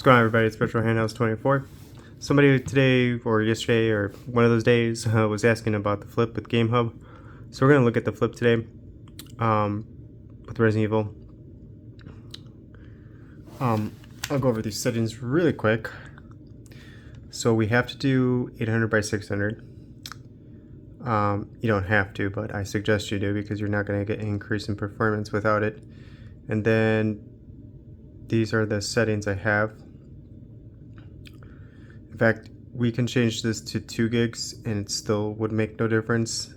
What's going on, everybody? It's Retro Handhouse 24. Somebody today or yesterday or one of those days was asking about the Flip with GameHub. So we're going to look at the Flip today with Resident Evil. I'll go over these settings really quick. So we have to do 800 by 600. You don't have to, but I suggest you do because you're not going to get an increase in performance without it. And then these are the settings I have. In fact, we can change this to 2 gigs and it still would make no difference.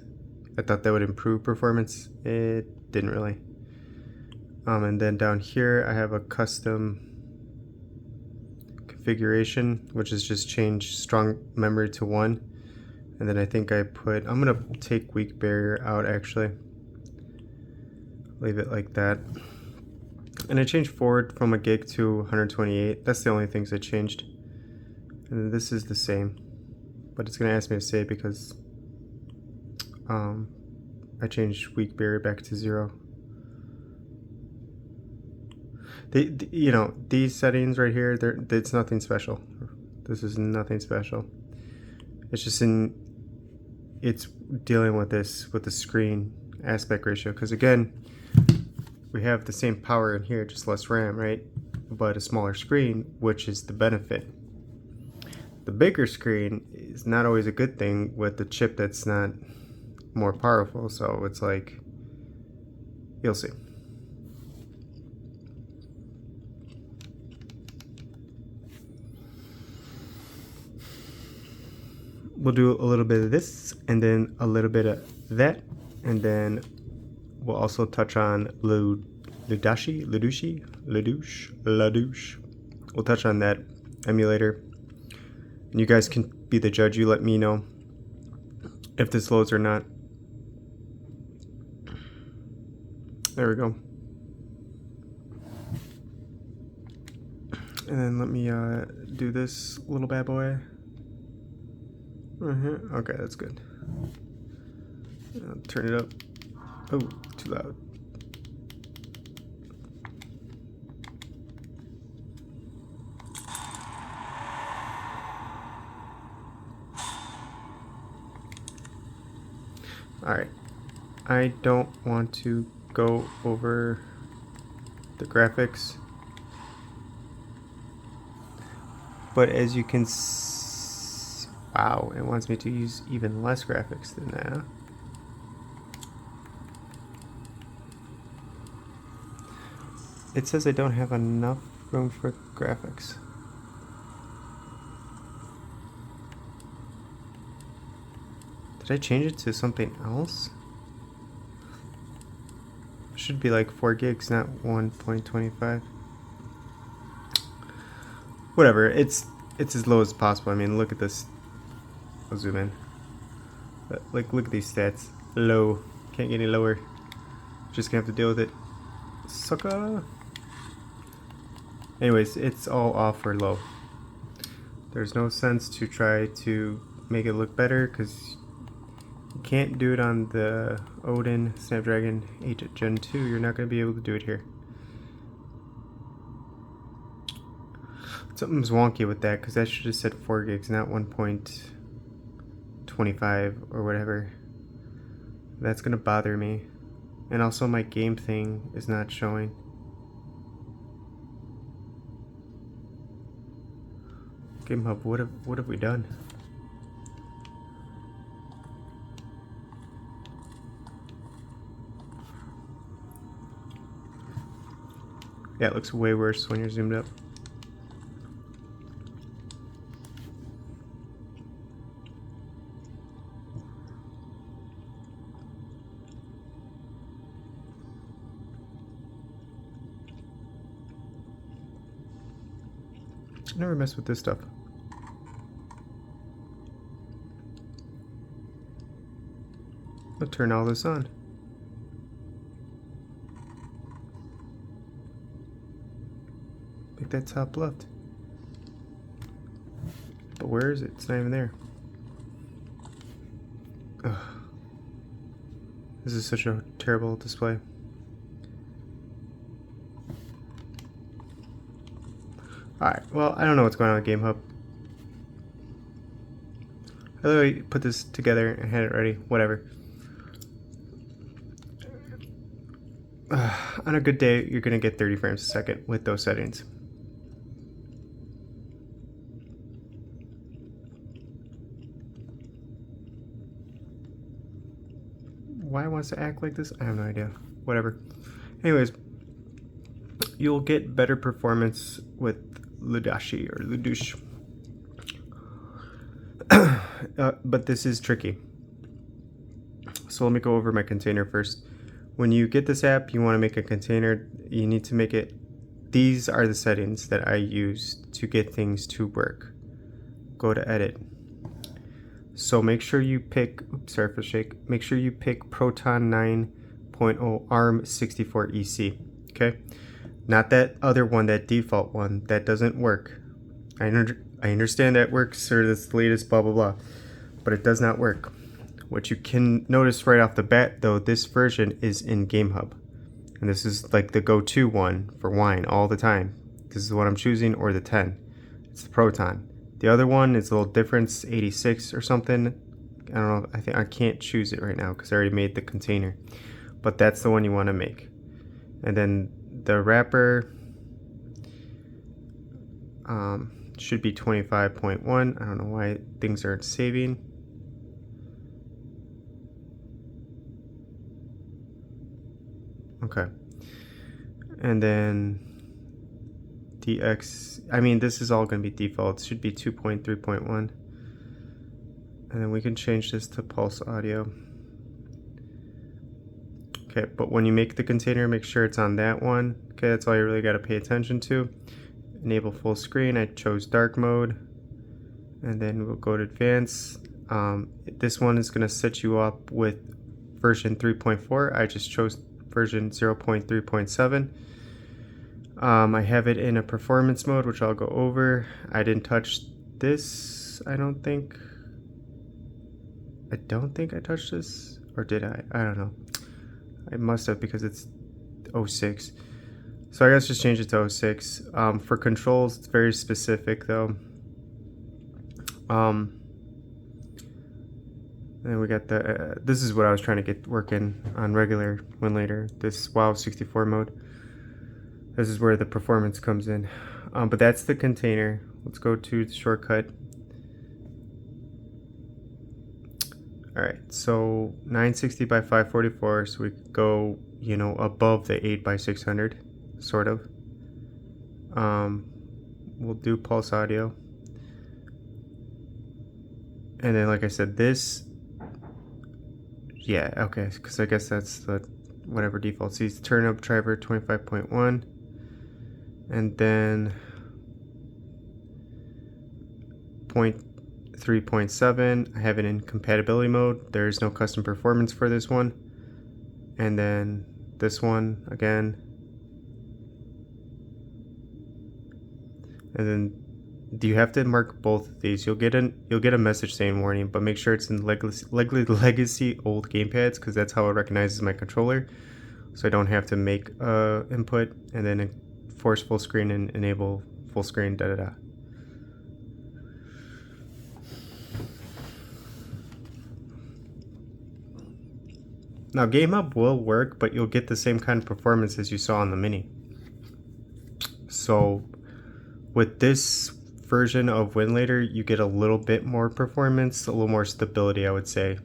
I thought that would improve performance. It didn't really. And then down here I have a custom configuration, which is just change strong memory to 1. And then I think I'm gonna take weak barrier out actually. Leave it like that. And I changed forward from a gig to 128. That's the only things I changed. And this is the same, but it's gonna ask me to save because I changed weak barrier back to 0. You know, these settings right here, it's nothing special. This is nothing special. It's just it's dealing with this with the screen aspect ratio, because again, we have the same power in here, just less RAM, right? But a smaller screen, which is the benefit. The bigger screen is not always a good thing with the chip that's not more powerful, so it's like, you'll see. We'll do a little bit of this and then a little bit of that, and then we'll also touch on Ladouche. We'll touch on that emulator. And you guys can be the judge. You let me know if this loads or not. There we go. And then let me do this little bad boy. Okay, that's good. Turn it up. Oh, too loud. Alright, I don't want to go over the graphics, but as you can see, wow, it wants me to use even less graphics than that. It says I don't have enough room for graphics. Did I change it to something else? It should be like 4 gigs, not 1.25. Whatever, it's as low as possible. I mean, look at this. I'll zoom in. But like, look at these stats. Low. Can't get any lower. Just gonna have to deal with it. Sucker. Anyways, it's all off or low. There's no sense to try to make it look better because you can't do it on the Odin Snapdragon 8 Gen 2. You're not going to be able to do it here. Something's wonky with that because that should have said 4 gigs, not 1.25 or whatever. That's going to bother me. And also my game thing is not showing. GameHub, what have we done? Yeah, it looks way worse when you're zoomed up. I never mess with this stuff. I'll turn all this on. Make that top left. But where is it? It's not even there. Ugh. This is such a terrible display. Alright, well, I don't know what's going on with GameHub. I literally put this together and had it ready. Whatever. On a good day, you're going to get 30 frames a second with those settings. Why it wants to act like this? I have no idea. Whatever. Anyways, you'll get better performance with Ludashi or Ludush. But this is tricky. So let me go over my container first. When you get this app, you want to make a container. You need to make it. These are the settings that I use to get things to work. Go to edit. So make sure you pick, oops, sorry for shake. Make sure you pick Proton 9.0 ARM 64 EC. Okay, not that other one, that default one that doesn't work. I understand that works, or this latest blah blah blah, but it does not work. What you can notice right off the bat, though, this version is in GameHub, and this is like the go-to one for wine all the time. This is what I'm choosing, or the 10. It's the Proton. The other one is a little different, 86 or something. I don't know. I think I can't choose it right now because I already made the container, but that's the one you want to make. And then the wrapper should be 25.1. I don't know why things aren't saving. Okay. And then DX, I mean, this is all going to be default. It should be 2.3.1. And then we can change this to pulse audio. Okay, but when you make the container, make sure it's on that one. Okay, that's all you really got to pay attention to. Enable full screen. I chose dark mode. And then we'll go to advanced. This one is going to set you up with version 3.4. I just chose version 0.3.7. I have it in a performance mode, which I'll go over. I didn't touch this, I don't think. I touched this, or did I? I don't know. I must have, because it's 06. So I guess just change it to 06. For controls, it's very specific though. And then we got the, this is what I was trying to get working on regular Winlator, this WoW 64 mode. This is where the performance comes in. But that's the container. Let's go to the shortcut. Alright, so 960 by 544, so we could go, you know, above the 8 by 600, sort of. We'll do pulse audio. And then, like I said, this, yeah, okay, because I guess that's the whatever default sees. Turn up driver 25.1. And then 3.7, I have it in compatibility mode. There's no custom performance for this one. And then this one again. And then do you have to mark both of these? You'll get a message saying warning, but make sure it's in legacy old gamepads, because that's how it recognizes my controller. So I don't have to make input and then force full screen and enable full screen, da da da. Now GameHub will work, but you'll get the same kind of performance as you saw on the Mini. So with this version of Winlator, you get a little bit more performance, a little more stability, I would say.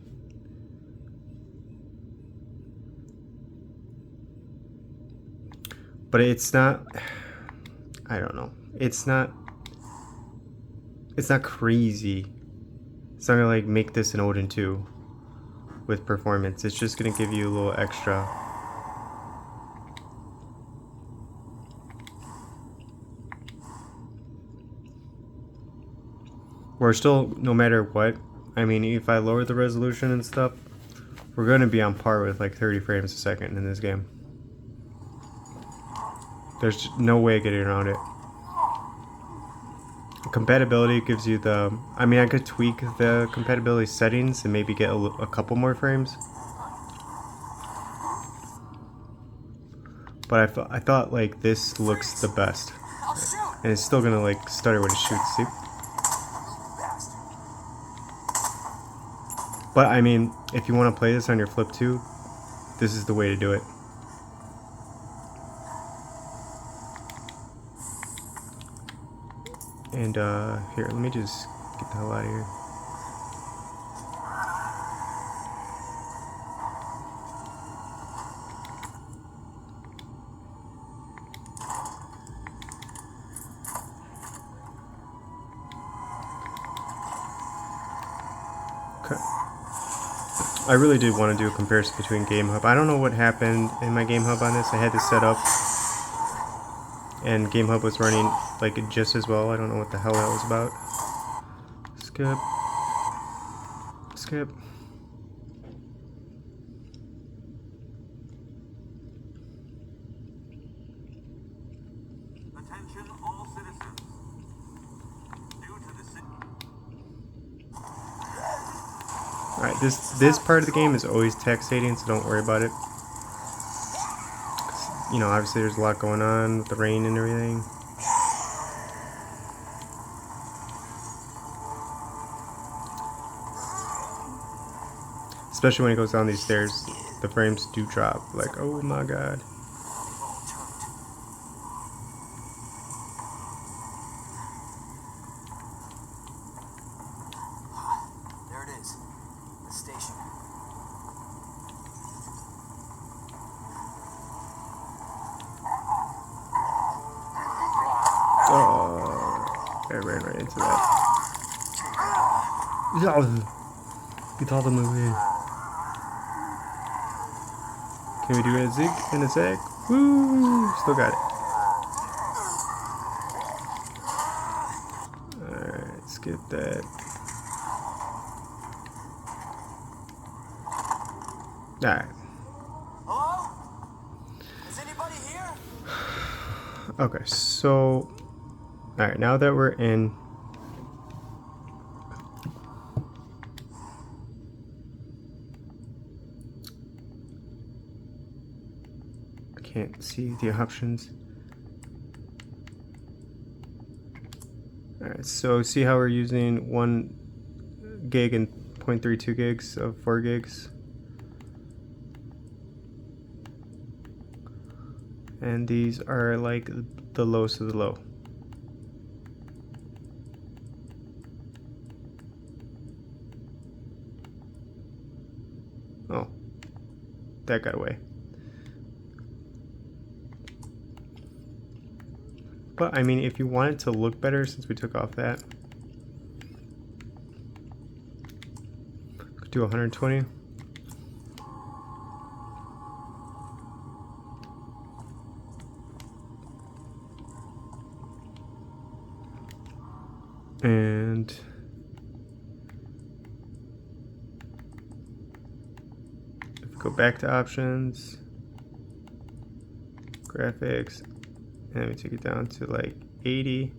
But it's not, I don't know, it's not crazy. It's not gonna like make this an Odin 2 with performance. It's just gonna give you a little extra. We're still, no matter what, I mean, if I lower the resolution and stuff, we're gonna be on par with like 30 frames a second in this game. There's no way getting around it. Compatibility gives you the, I mean, I could tweak the compatibility settings and maybe get a couple more frames. But I thought like this looks the best. And it's still gonna like stutter when it shoots, see? But I mean, if you want to play this on your Flip2, this is the way to do it. And here, let me just get the hell out of here. Okay. I really did want to do a comparison between GameHub. I don't know what happened in my GameHub on this. I had this set up, and GameHub was running like just as well. I don't know what the hell that was about. Skip. Skip. Attention all citizens. Due to the Alright, this part of the game is always textating, so don't worry about it. You know, obviously there's a lot going on with the rain and everything. Especially when it goes down these stairs, the frames do drop. Like, oh my god. There it is. The station. Oh, I ran right into that. Get out of my way. Can we do a zig and a zag? Woo! Still got it. Alright, skip that. Alright. Hello? Is anybody here? Okay, so alright, now that we're in, I can't see the options. Alright, so see how we're using 1 gig and 0.32 gigs of 4 gigs? And these are like the lowest of the low. Oh, that got away. But I mean, if you want it to look better, since we took off that, could do 120. And if we go back to options, graphics, and we take it down to like 80.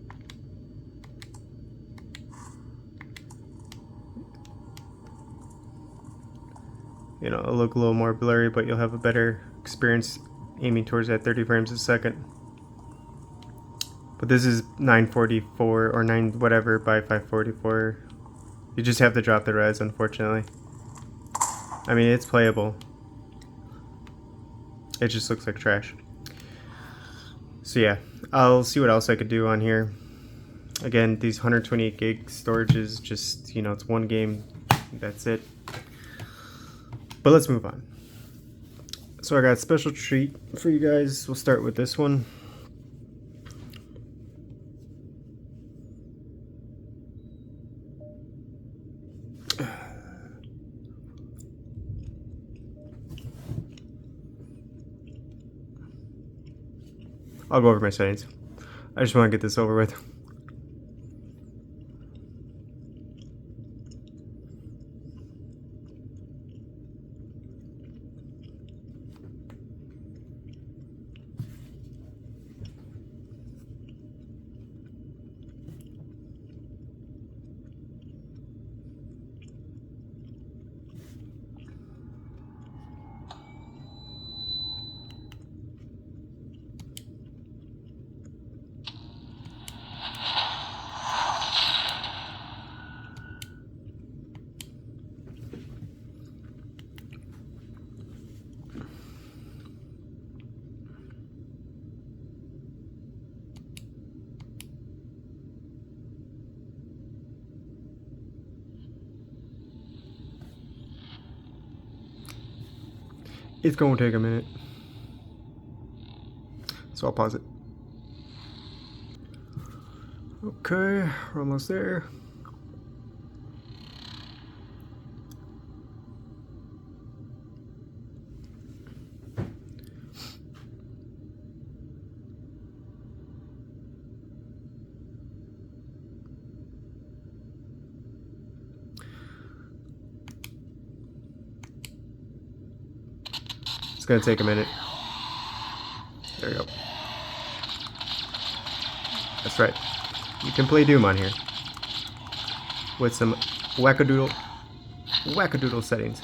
You know, it'll look a little more blurry, but you'll have a better experience aiming towards that 30 frames a second. But this is 944 or 9 whatever by 544. You just have to drop the res, unfortunately. I mean, it's playable. It just looks like trash. So yeah, I'll see what else I could do on here. Again, these 128 gig storage is just, you know, it's one game. That's it. But let's move on. So I got a special treat for you guys. We'll start with this one. I'll go over my settings. I just want to get this over with. It's gonna take a minute. So I'll pause it. Okay, we're almost there. It's gonna take a minute. There we go. That's right. You can play Doom on here with some wackadoodle settings.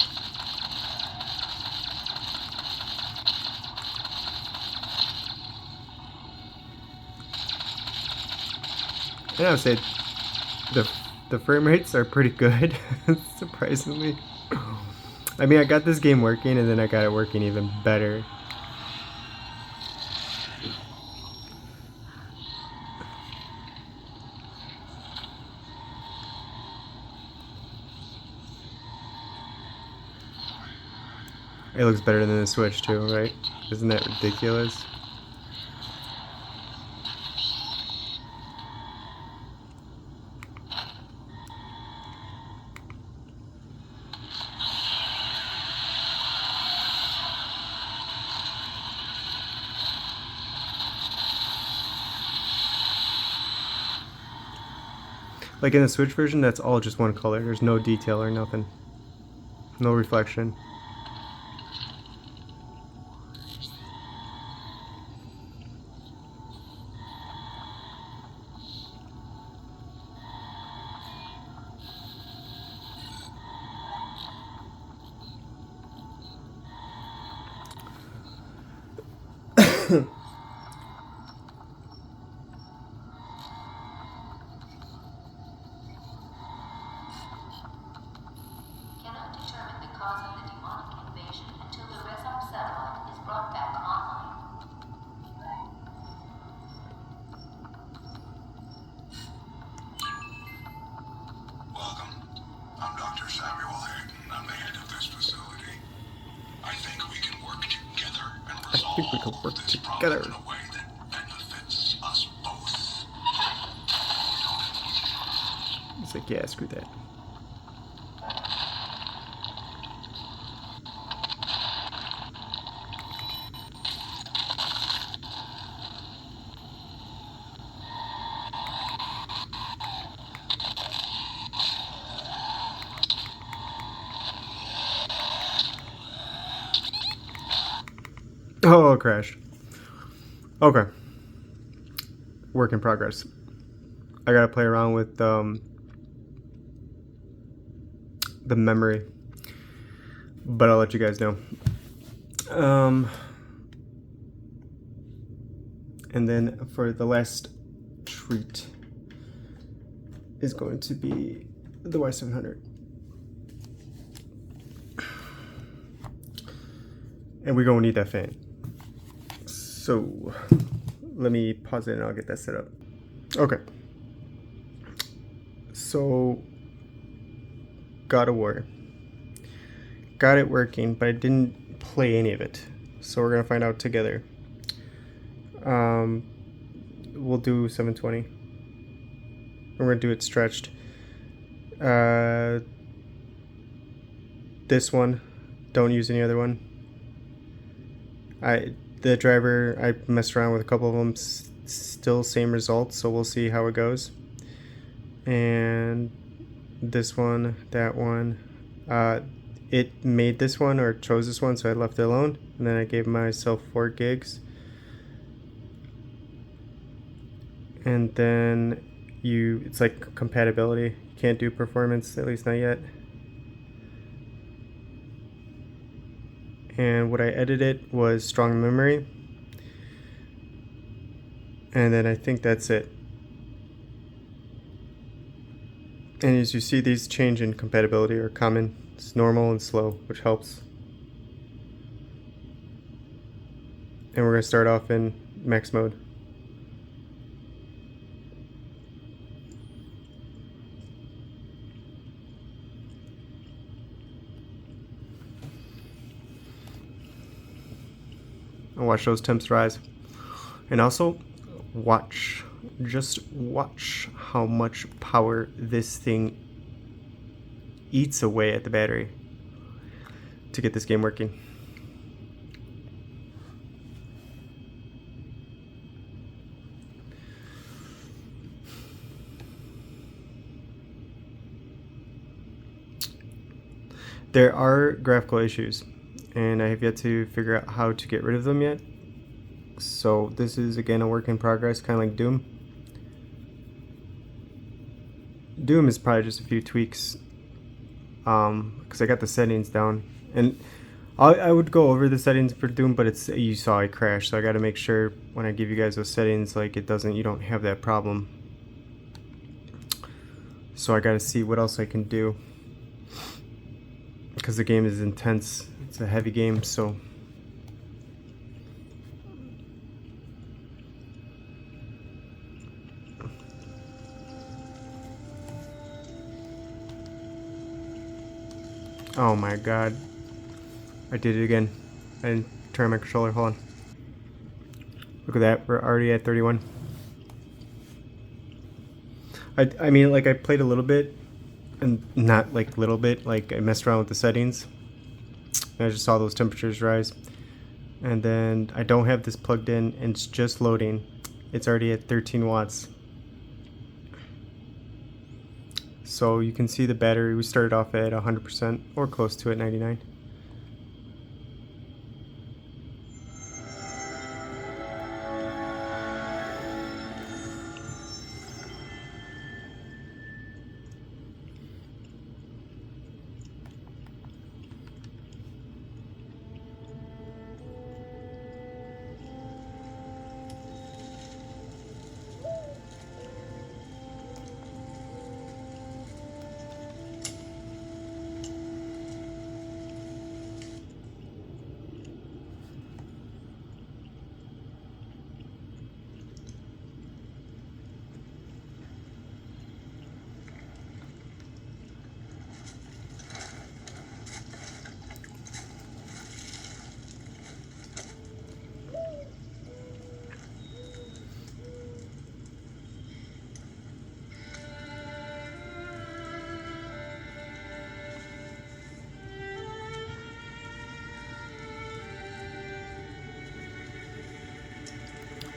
And I would say the frame rates are pretty good, surprisingly. I mean, I got this game working, and then I got it working even better. It looks better than the Switch too, right? Isn't that ridiculous? Like in the Switch version, that's all just one color. There's no detail or nothing. No reflection. Cannot determine the cause of the demonic invasion until the Resum satellite is brought back online. Welcome. I'm Dr. Samuel Hayden. I'm the head of this facility. I think we can work together and I think we can resolve work this together. problem in a way that benefits us both. It's like, yeah, screw that. Oh, it crashed. Okay. Work in progress. I gotta play around with the memory, but I'll let you guys know. And then for the last treat is going to be the Y700. And we're gonna need that fan. So let me pause it and I'll get that set up. Okay. So God of War. Got it working, but I didn't play any of it. So we're gonna find out together. We'll do 720. We're gonna do it stretched. This one, don't use any other one. The driver, I messed around with a couple of them, still same results, so we'll see how it goes. And this one, that one, it made this one or chose this one, so I left it alone, and then I gave myself 4 gigs. And then it's like compatibility. You can't do performance, at least not yet. And what I edited was strong memory. And then I think that's it. And as you see, these change in compatibility are common. It's normal and slow, which helps. And we're going to start off in max mode. and watch those temps rise. And also watch, just watch how much power this thing eats away at the battery to get this game working. There are graphical issues, and I have yet to figure out how to get rid of them yet. So this is again a work in progress, kind of like Doom. Doom is probably just a few tweaks, because I got the settings down, and I would go over the settings for Doom, but it's, you saw it crash, so I got to make sure when I give you guys those settings, like you don't have that problem. So I got to see what else I can do, because the game is intense. It's a heavy game, so oh my god, I did it again. I didn't turn my controller. Hold on. Look at that, we're already at 31. I mean, like, I played a little bit, and not like little bit, like I messed around with the settings, and I just saw those temperatures rise. And then I don't have this plugged in, and it's just loading. It's already at 13 watts. So you can see the battery, we started off at 100% or close to it, 99.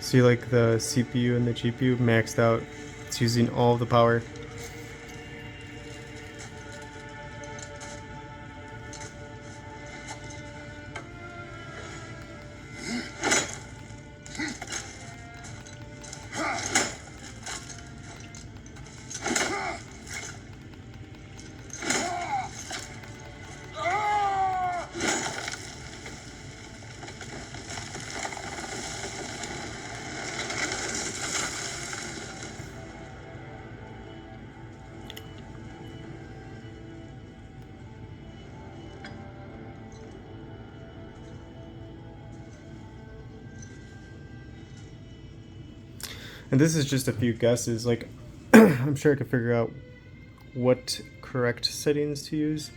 See, like, the CPU and the GPU maxed out. It's using all the power. And this is just a few guesses. Like, I'm sure I could figure out what correct settings to use,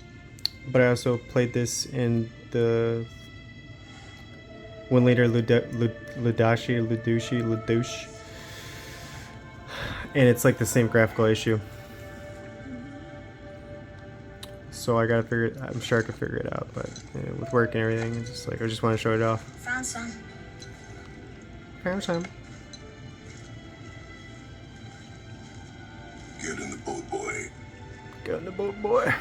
but I also played this in the one later Ludushi, and it's like the same graphical issue. So I gotta figure it. I'm sure I could figure it out, but with work and everything, it's just like I just want to show it off. Found some. Found some. Get in the boat, boy. Get in the boat, boy.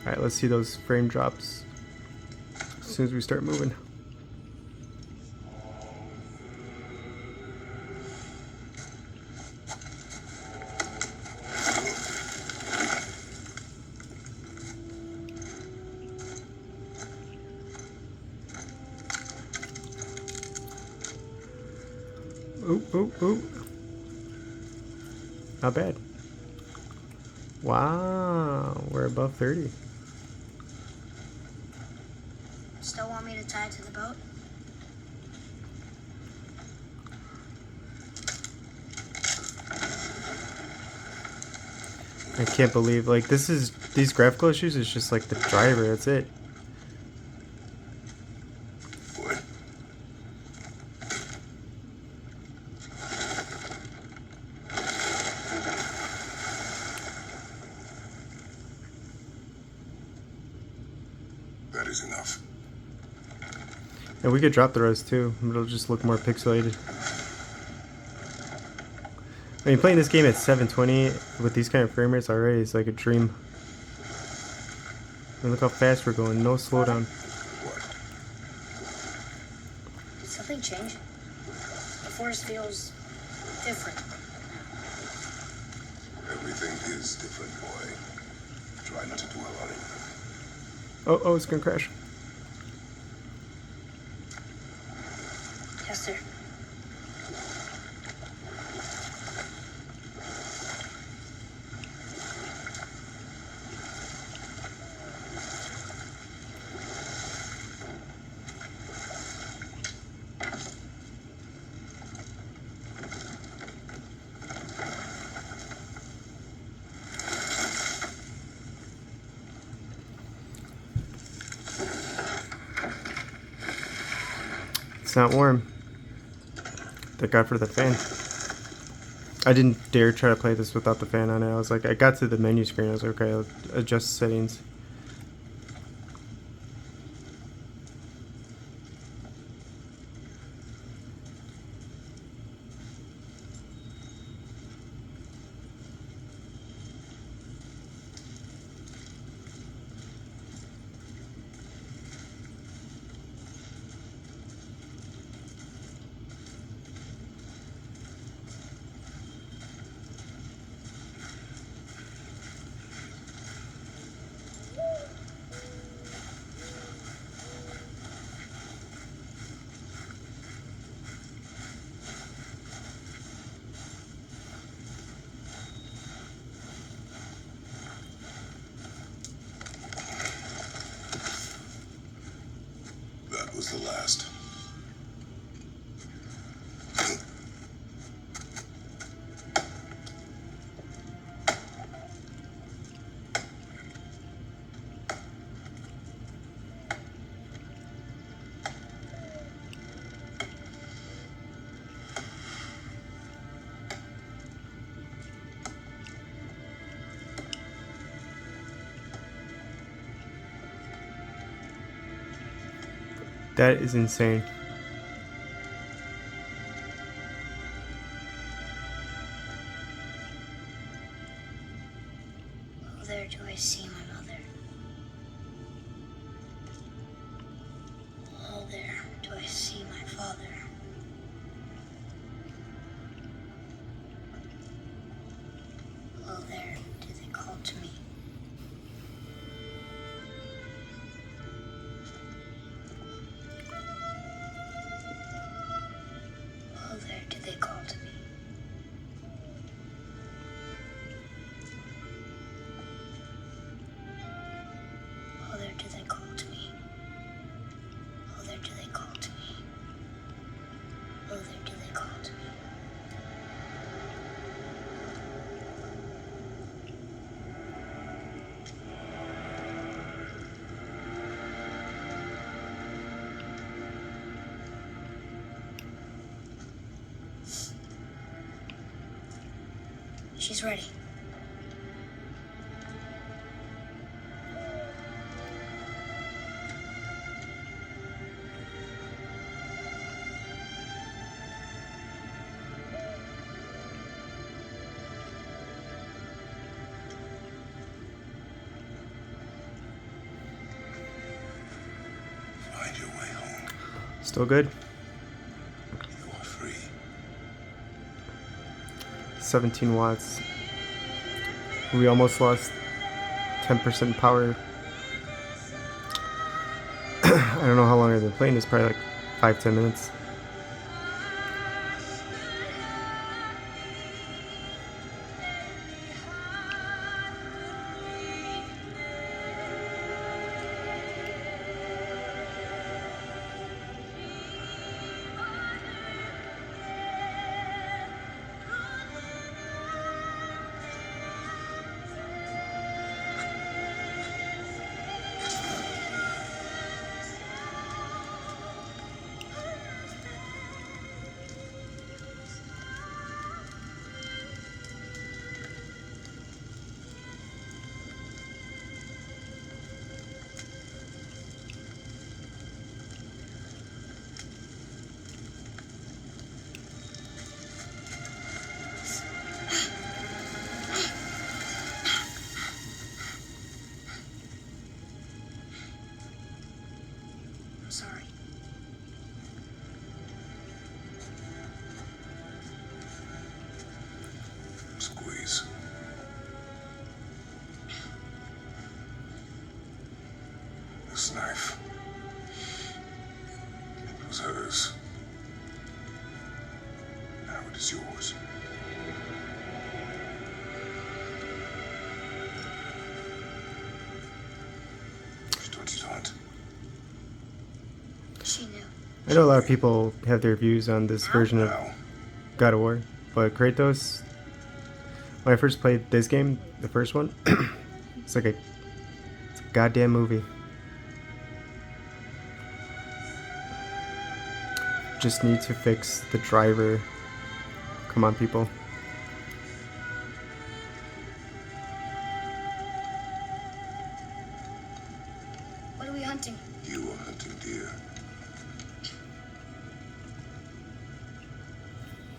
Alright, let's see those frame drops as soon as we start moving. Ooh. Not bad. Wow, we're above 30. Still want me to tie it to the boat? I can't believe, like, these graphical issues is just like the driver, that's it. Boy. That is enough. And we could drop the res too, it'll just look more pixelated. I mean, playing this game at 720 with these kind of frame rates already is like a dream. And look how fast we're going, no slowdown. What? Did something change? The forest feels different. Everything is different, boy. Try not to dwell on it. Oh, it's gonna crash. Yes, sir. It's not warm. Thank God for the fan. I didn't dare try to play this without the fan on it. I was like, I got to the menu screen. I was like, okay, I'll adjust settings. That was the last. That is insane. Oh, there do I see my mother. Oh, there do I see my father. Oh, there do they call to me. Oh, there do they call to me. Oh, there do they call to me. Oh, there do they call to me. Oh, there do they call to me. She's ready. Find your way home. Still good. You are free. 17 watts. We almost lost 10% power. I don't know how long I've been playing this, probably like 5-10 minutes. this knife. It was hers. Now it is yours. She told you to hunt. She knew. I know a lot of people have their views on this version of Now, God of War, but Kratos, when I first played this game, the first one, it's like it's a goddamn movie. Just need to fix the driver. Come on, people. What are we hunting? you are hunting deer.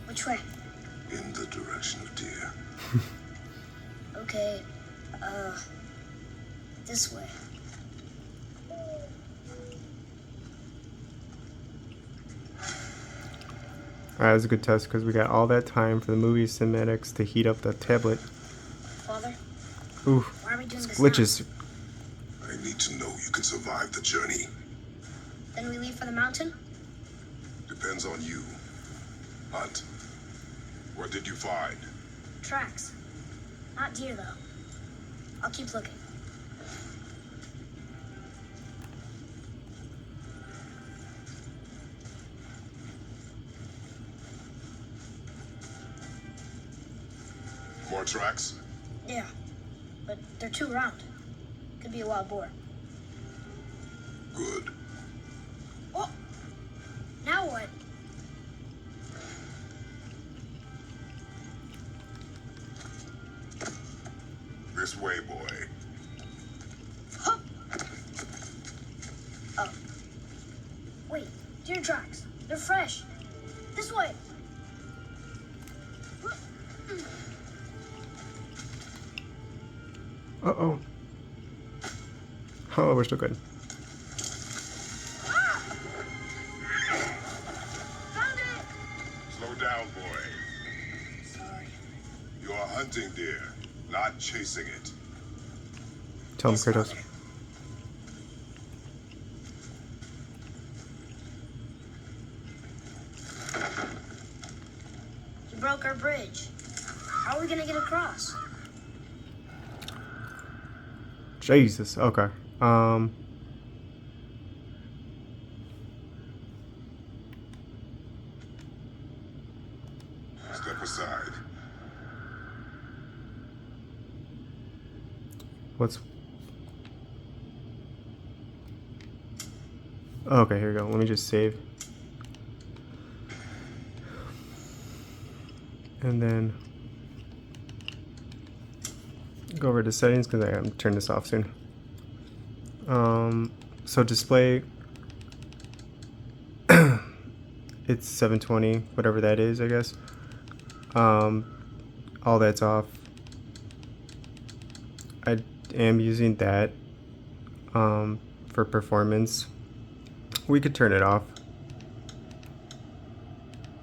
Which way? In the direction of deer. Okay, this way. That was a good test because we got all that time for the movie cinematics to heat up the tablet. Father, Ooh, why are we doing this glitches. I need to know you can survive the journey. now? Then we leave for the mountain? Depends on you. Hunt. What did you find? Tracks. Not deer, though. I'll keep looking. More tracks? Yeah, but they're too round. Could be a wild boar. Good. Oh! Now what? This way, boy. Huh. Oh. Wait, deer tracks. They're fresh. This way. Uh-oh. Oh, we're still good. Ah! Found it! Slow down, boy. Sorry. You are hunting deer, not chasing it. Tell him, Yes, Kratos. Father. You broke our bridge. How are we gonna get across? Jesus. Okay. Step aside. What's... Okay, here we go. Let me just save. And then go over to settings because I gotta turn this off soon. So display, it's 720, whatever that is, I guess. All that's off. I am using that for performance. We could turn it off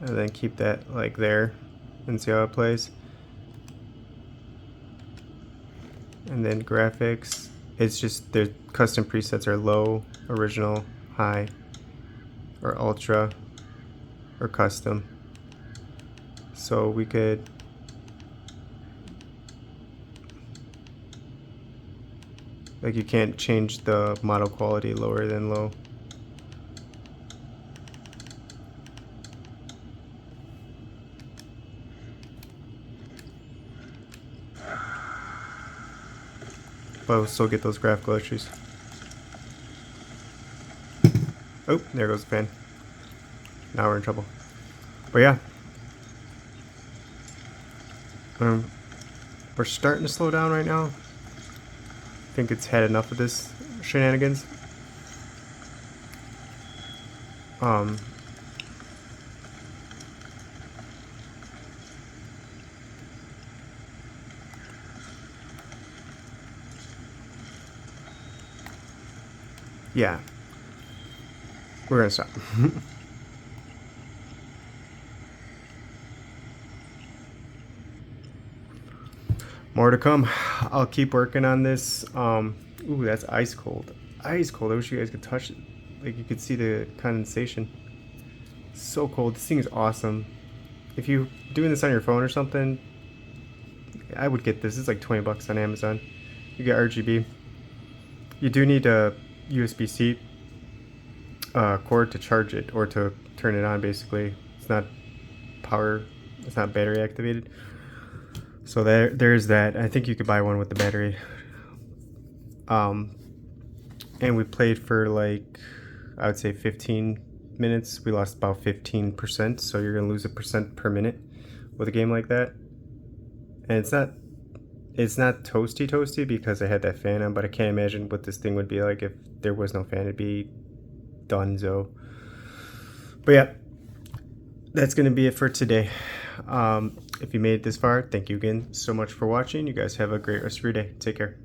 and then keep that like there and see how it plays. And then graphics, it's just their custom presets are low, original, high, or ultra, or custom. So we could like, you can't change the model quality lower than low. But we'll still get those graphical issues. Oh, there goes the fan. Now we're in trouble. But yeah. We're starting to slow down right now. I think it's had enough of this shenanigans. Yeah. We're gonna stop. More to come. I'll keep working on this. Ooh, that's ice cold. ice cold. I wish you guys could touch it. Like you could see the condensation. So cold. This thing is awesome. If you're doing this on your phone or something, I would get this. It's like 20 bucks on Amazon. You get RGB. You do need a USB-C cord to charge it or to turn it on. Basically, it's not power. It's not battery activated. So there's that. I think you could buy one with the battery. And we played for like, I would say 15 minutes. We lost about 15%, so you're gonna lose 1% per minute with a game like that. And it's not toasty because I had that fan on, but I can't imagine what this thing would be like if there was no fan. It'd be donezo. But yeah, that's gonna be it for today. If you made it this far, thank you again so much for watching. You guys have a great rest of your day. Take care.